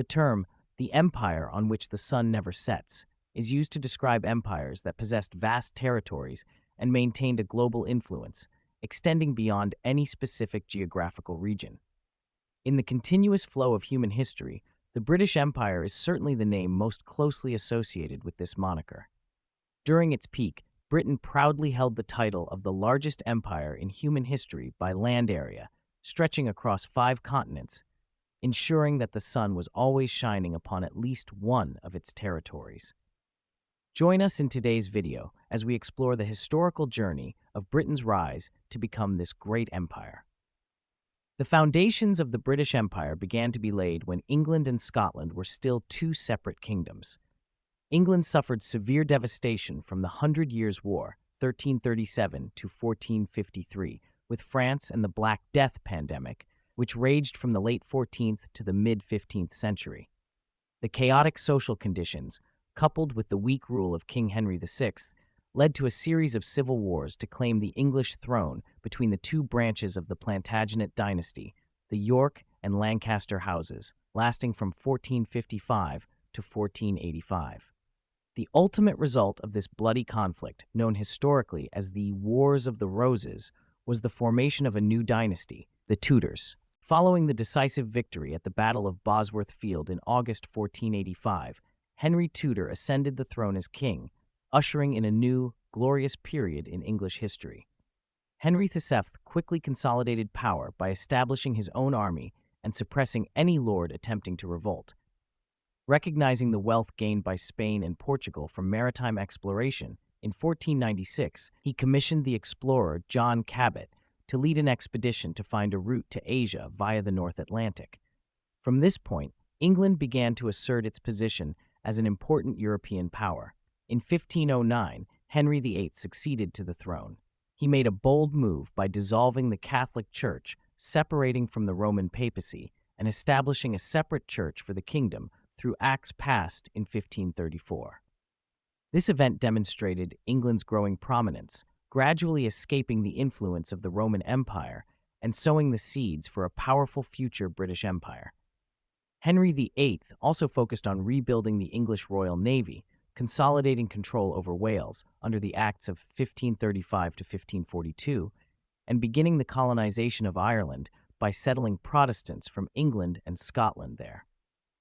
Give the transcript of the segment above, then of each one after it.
The term, the empire on which the sun never sets, is used to describe empires that possessed vast territories and maintained a global influence, extending beyond any specific geographical region. In the continuous flow of human history, the British Empire is certainly the name most closely associated with this moniker. During its peak, Britain proudly held the title of the largest empire in human history by land area, stretching across 5 continents, ensuring that the sun was always shining upon at least one of its territories. Join us in today's video as we explore the historical journey of Britain's rise to become this great empire. The foundations of the British Empire began to be laid when England and Scotland were still 2 separate kingdoms. England suffered severe devastation from the Hundred Years' War, 1337 to 1453, with France and the Black Death pandemic, which raged from the late 14th to the mid-15th century. The chaotic social conditions, coupled with the weak rule of King Henry VI, led to a series of civil wars to claim the English throne between the 2 branches of the Plantagenet dynasty, the York and Lancaster houses, lasting from 1455 to 1485. The ultimate result of this bloody conflict, known historically as the Wars of the Roses, was the formation of a new dynasty, the Tudors. Following the decisive victory at the Battle of Bosworth Field in August 1485, Henry Tudor ascended the throne as king, ushering in a new, glorious period in English history. Henry VII quickly consolidated power by establishing his own army and suppressing any lord attempting to revolt. Recognizing the wealth gained by Spain and Portugal from maritime exploration, in 1496 he commissioned the explorer John Cabot to lead an expedition to find a route to Asia via the North Atlantic. From this point, England began to assert its position as an important European power. In 1509, Henry VIII succeeded to the throne. He made a bold move by dissolving the Catholic Church, separating from the Roman papacy, and establishing a separate church for the kingdom through acts passed in 1534. This event demonstrated England's growing prominence, gradually escaping the influence of the Roman Empire and sowing the seeds for a powerful future British Empire. Henry VIII also focused on rebuilding the English Royal Navy, consolidating control over Wales under the Acts of 1535 to 1542, and beginning the colonization of Ireland by settling Protestants from England and Scotland there.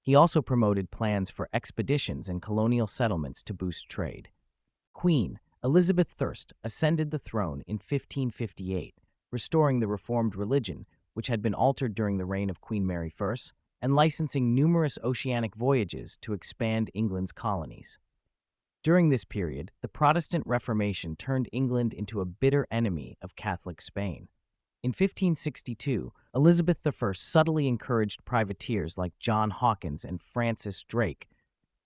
He also promoted plans for expeditions and colonial settlements to boost trade. Queen Elizabeth I ascended the throne in 1558, restoring the Reformed religion, which had been altered during the reign of Queen Mary I, and licensing numerous oceanic voyages to expand England's colonies. During this period, the Protestant Reformation turned England into a bitter enemy of Catholic Spain. In 1562, Elizabeth I subtly encouraged privateers like John Hawkins and Francis Drake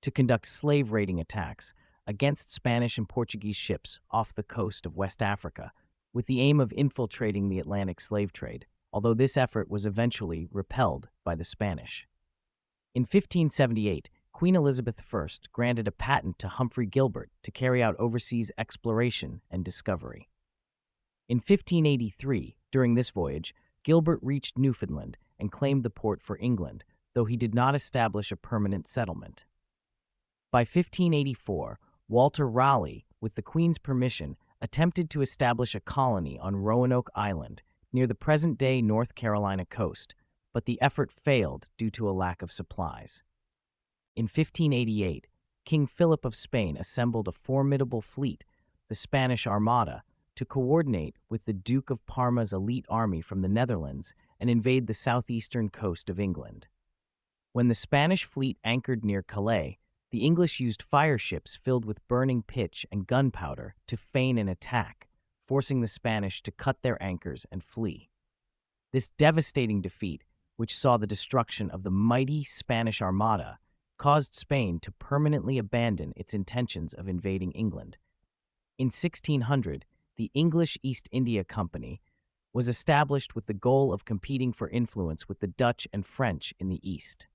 to conduct slave-raiding attacks against Spanish and Portuguese ships off the coast of West Africa, with the aim of infiltrating the Atlantic slave trade, although this effort was eventually repelled by the Spanish. In 1578, Queen Elizabeth I granted a patent to Humphrey Gilbert to carry out overseas exploration and discovery. In 1583, during this voyage, Gilbert reached Newfoundland and claimed the port for England, though he did not establish a permanent settlement. By 1584, Walter Raleigh, with the Queen's permission, attempted to establish a colony on Roanoke Island, near the present-day North Carolina coast, but the effort failed due to a lack of supplies. In 1588, King Philip of Spain assembled a formidable fleet, the Spanish Armada, to coordinate with the Duke of Parma's elite army from the Netherlands and invade the southeastern coast of England. When the Spanish fleet anchored near Calais, the English used fire ships filled with burning pitch and gunpowder to feign an attack, forcing the Spanish to cut their anchors and flee. This devastating defeat, which saw the destruction of the mighty Spanish Armada, caused Spain to permanently abandon its intentions of invading England. In 1600, the English East India Company was established with the goal of competing for influence with the Dutch and French in the East.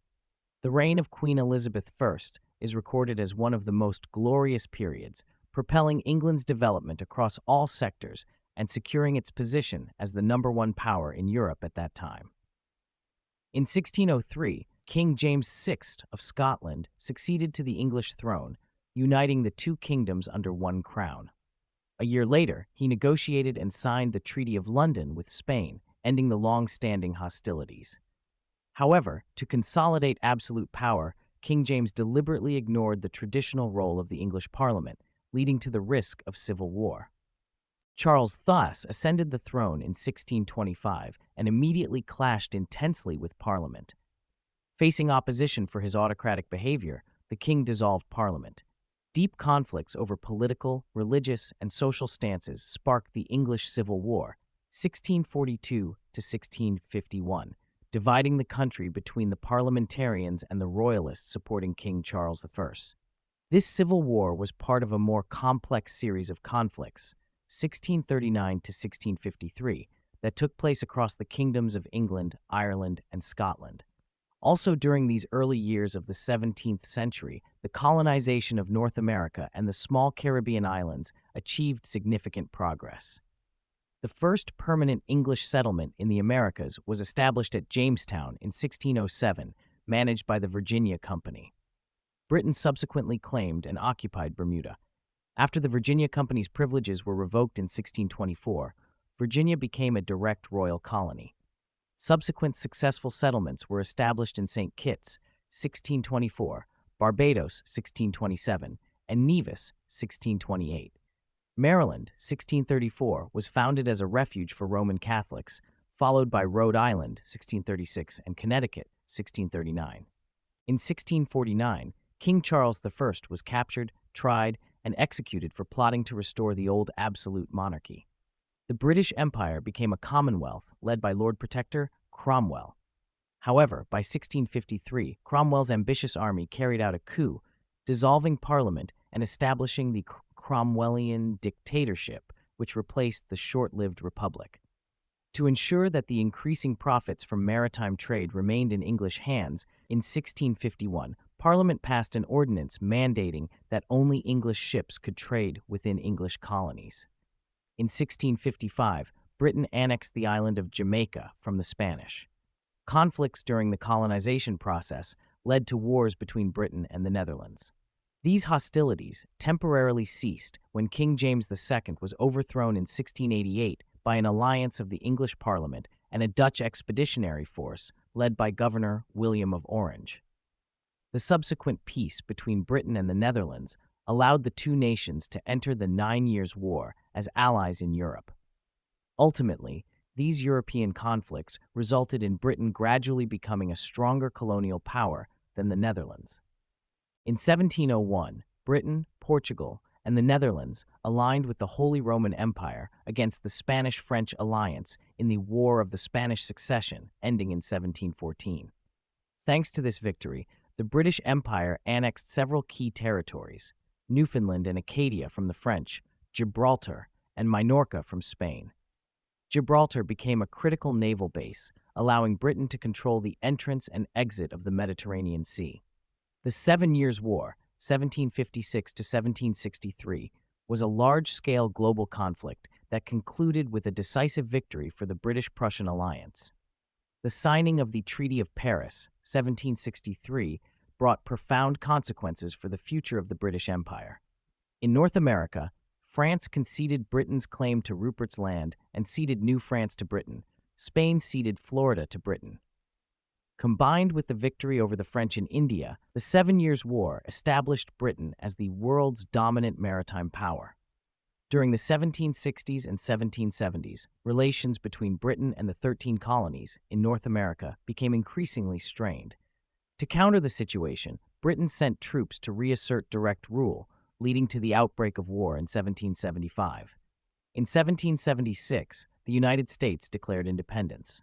The reign of Queen Elizabeth I is recorded as one of the most glorious periods, propelling England's development across all sectors and securing its position as the #1 power in Europe at that time. In 1603, King James VI of Scotland succeeded to the English throne, uniting the two kingdoms under one crown. A year later, he negotiated and signed the Treaty of London with Spain, ending the long-standing hostilities. However, to consolidate absolute power, King James deliberately ignored the traditional role of the English Parliament, leading to the risk of civil war. Charles thus ascended the throne in 1625 and immediately clashed intensely with Parliament. Facing opposition for his autocratic behavior, the king dissolved Parliament. Deep conflicts over political, religious, and social stances sparked the English Civil War, 1642 to 1651, dividing the country between the parliamentarians and the royalists supporting King Charles I. This civil war was part of a more complex series of conflicts, 1639 to 1653, that took place across the kingdoms of England, Ireland, and Scotland. Also during these early years of the 17th century, the colonization of North America and the small Caribbean islands achieved significant progress. The first permanent English settlement in the Americas was established at Jamestown in 1607, managed by the Virginia Company. Britain subsequently claimed and occupied Bermuda. After the Virginia Company's privileges were revoked in 1624, Virginia became a direct royal colony. Subsequent successful settlements were established in St. Kitts, 1624, Barbados, 1627, and Nevis, 1628. Maryland, 1634, was founded as a refuge for Roman Catholics, followed by Rhode Island, 1636, and Connecticut, 1639. In 1649, King Charles I was captured, tried, and executed for plotting to restore the old absolute monarchy. The British Empire became a commonwealth led by Lord Protector Cromwell. However, by 1653, Cromwell's ambitious army carried out a coup, dissolving Parliament and establishing the Cromwellian dictatorship, which replaced the short-lived republic. To ensure that the increasing profits from maritime trade remained in English hands, in 1651, Parliament passed an ordinance mandating that only English ships could trade within English colonies. In 1655, Britain annexed the island of Jamaica from the Spanish. Conflicts during the colonization process led to wars between Britain and the Netherlands. These hostilities temporarily ceased when King James II was overthrown in 1688 by an alliance of the English Parliament and a Dutch expeditionary force led by Governor William of Orange. The subsequent peace between Britain and the Netherlands allowed the two nations to enter the 9 Years' War as allies in Europe. Ultimately, these European conflicts resulted in Britain gradually becoming a stronger colonial power than the Netherlands. In 1701, Britain, Portugal, and the Netherlands aligned with the Holy Roman Empire against the Spanish-French alliance in the War of the Spanish Succession, ending in 1714. Thanks to this victory, the British Empire annexed several key territories: Newfoundland and Acadia from the French, Gibraltar, and Minorca from Spain. Gibraltar became a critical naval base, allowing Britain to control the entrance and exit of the Mediterranean Sea. The 7 Years' War, 1756 to 1763, was a large-scale global conflict that concluded with a decisive victory for the British-Prussian alliance. The signing of the Treaty of Paris, 1763, brought profound consequences for the future of the British Empire. In North America, France conceded Britain's claim to Rupert's Land and ceded New France to Britain. Spain ceded Florida to Britain. Combined with the victory over the French in India, the 7 Years' War established Britain as the world's dominant maritime power. During the 1760s and 1770s, relations between Britain and the 13 colonies in North America became increasingly strained. To counter the situation, Britain sent troops to reassert direct rule, leading to the outbreak of war in 1775. In 1776, the United States declared independence.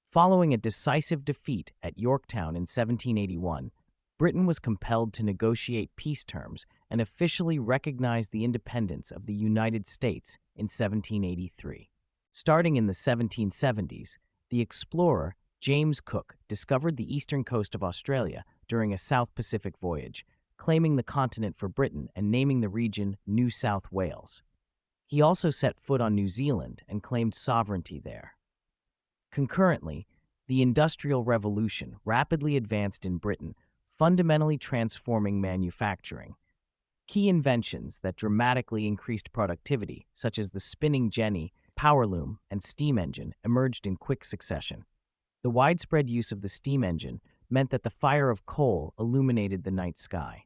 Following a decisive defeat at Yorktown in 1781, Britain was compelled to negotiate peace terms and officially recognized the independence of the United States in 1783. Starting in the 1770s, the explorer James Cook discovered the eastern coast of Australia during a South Pacific voyage, claiming the continent for Britain and naming the region New South Wales. He also set foot on New Zealand and claimed sovereignty there. Concurrently, The Industrial Revolution rapidly advanced in Britain, fundamentally transforming manufacturing. Key inventions that dramatically increased productivity, such as the spinning jenny, power loom, and steam engine, emerged in quick succession. The widespread use of the steam engine meant that the fire of coal illuminated the night sky.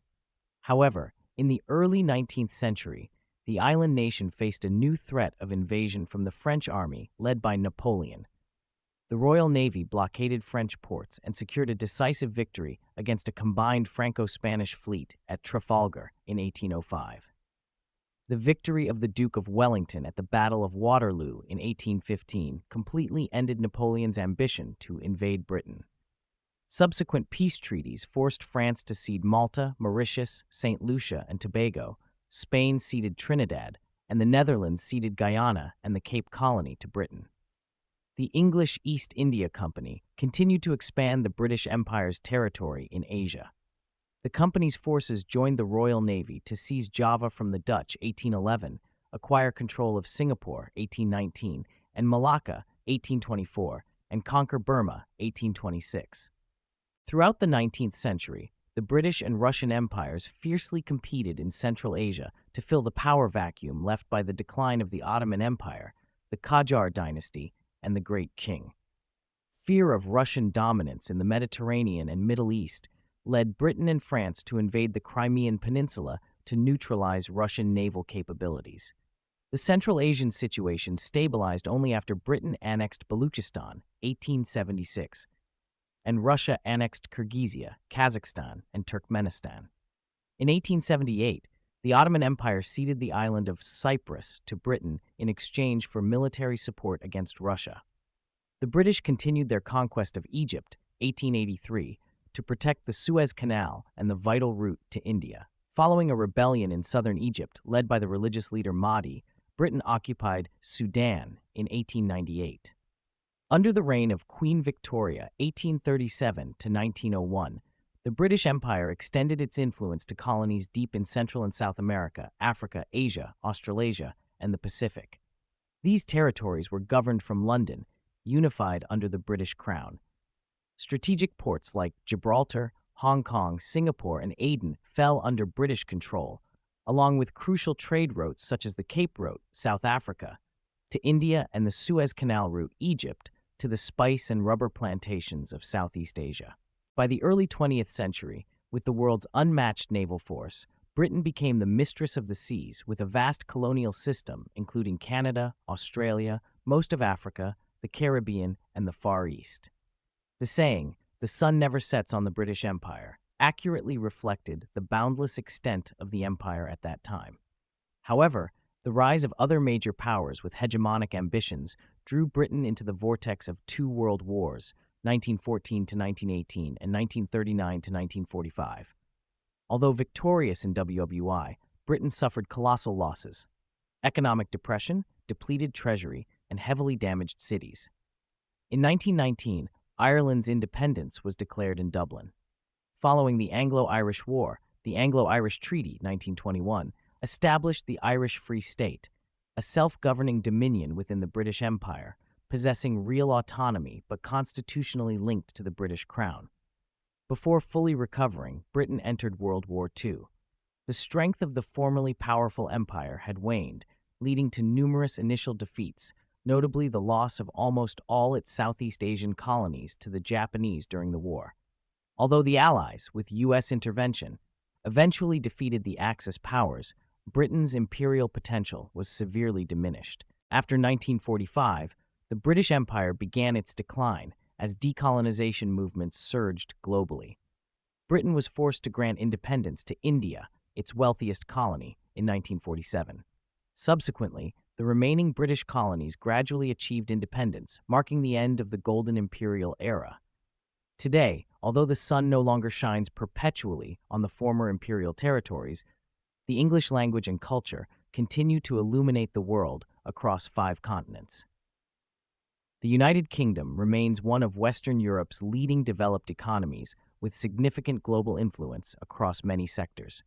However, in the early 19th century, the island nation faced a new threat of invasion from the French army led by Napoleon. The Royal Navy blockaded French ports and secured a decisive victory against a combined Franco-Spanish fleet at Trafalgar in 1805. The victory of the Duke of Wellington at the Battle of Waterloo in 1815 completely ended Napoleon's ambition to invade Britain. Subsequent peace treaties forced France to cede Malta, Mauritius, St. Lucia, and Tobago. Spain ceded Trinidad, and the Netherlands ceded Guyana and the Cape Colony to Britain. The English East India Company continued to expand the British Empire's territory in Asia. The company's forces joined the Royal Navy to seize Java from the Dutch 1811, acquire control of Singapore 1819, and Malacca 1824, and conquer Burma 1826. Throughout the 19th century, the British and Russian empires fiercely competed in Central Asia to fill the power vacuum left by the decline of the Ottoman Empire, the Qajar dynasty, and the Great King. Fear of Russian dominance in the Mediterranean and Middle East led Britain and France to invade the Crimean Peninsula to neutralize Russian naval capabilities. The Central Asian situation stabilized only after Britain annexed Baluchistan, 1876, and Russia annexed Kyrgyzia, Kazakhstan, and Turkmenistan. In 1878, the Ottoman Empire ceded the island of Cyprus to Britain in exchange for military support against Russia. The British continued their conquest of Egypt, 1883, to protect the Suez Canal and the vital route to India. Following a rebellion in southern Egypt led by the religious leader Mahdi, Britain occupied Sudan in 1898. Under the reign of Queen Victoria, 1837 to 1901, the British Empire extended its influence to colonies deep in Central and South America, Africa, Asia, Australasia, and the Pacific. These territories were governed from London, unified under the British Crown. Strategic ports like Gibraltar, Hong Kong, Singapore, and Aden fell under British control, along with crucial trade routes such as the Cape Route, South Africa, to India, and the Suez Canal route, Egypt, to the spice and rubber plantations of Southeast Asia. By the early 20th century, with the world's unmatched naval force, Britain became the mistress of the seas with a vast colonial system including Canada, Australia, most of Africa, the Caribbean, and the Far East. The saying, "The sun never sets on the British Empire," accurately reflected the boundless extent of the empire at that time. However, the rise of other major powers with hegemonic ambitions drew Britain into the vortex of two world wars, 1914 to 1918 and 1939 to 1945. Although victorious in WWI, Britain suffered colossal losses: economic depression, depleted treasury, and heavily damaged cities. In 1919, Ireland's independence was declared in Dublin. Following the Anglo-Irish War, the Anglo-Irish Treaty, 1921, established the Irish Free State, a self-governing dominion within the British Empire, possessing real autonomy but constitutionally linked to the British Crown. Before fully recovering, Britain entered World War II. The strength of the formerly powerful empire had waned, leading to numerous initial defeats, notably the loss of almost all its Southeast Asian colonies to the Japanese during the war. Although the Allies, with U.S. intervention, eventually defeated the Axis powers, Britain's imperial potential was severely diminished. After 1945, the British Empire began its decline as decolonization movements surged globally. Britain was forced to grant independence to India, its wealthiest colony, in 1947. Subsequently, the remaining British colonies gradually achieved independence, marking the end of the Golden Imperial Era. Today, although the sun no longer shines perpetually on the former imperial territories, the English language and culture continue to illuminate the world across 5 continents. The United Kingdom remains one of Western Europe's leading developed economies with significant global influence across many sectors.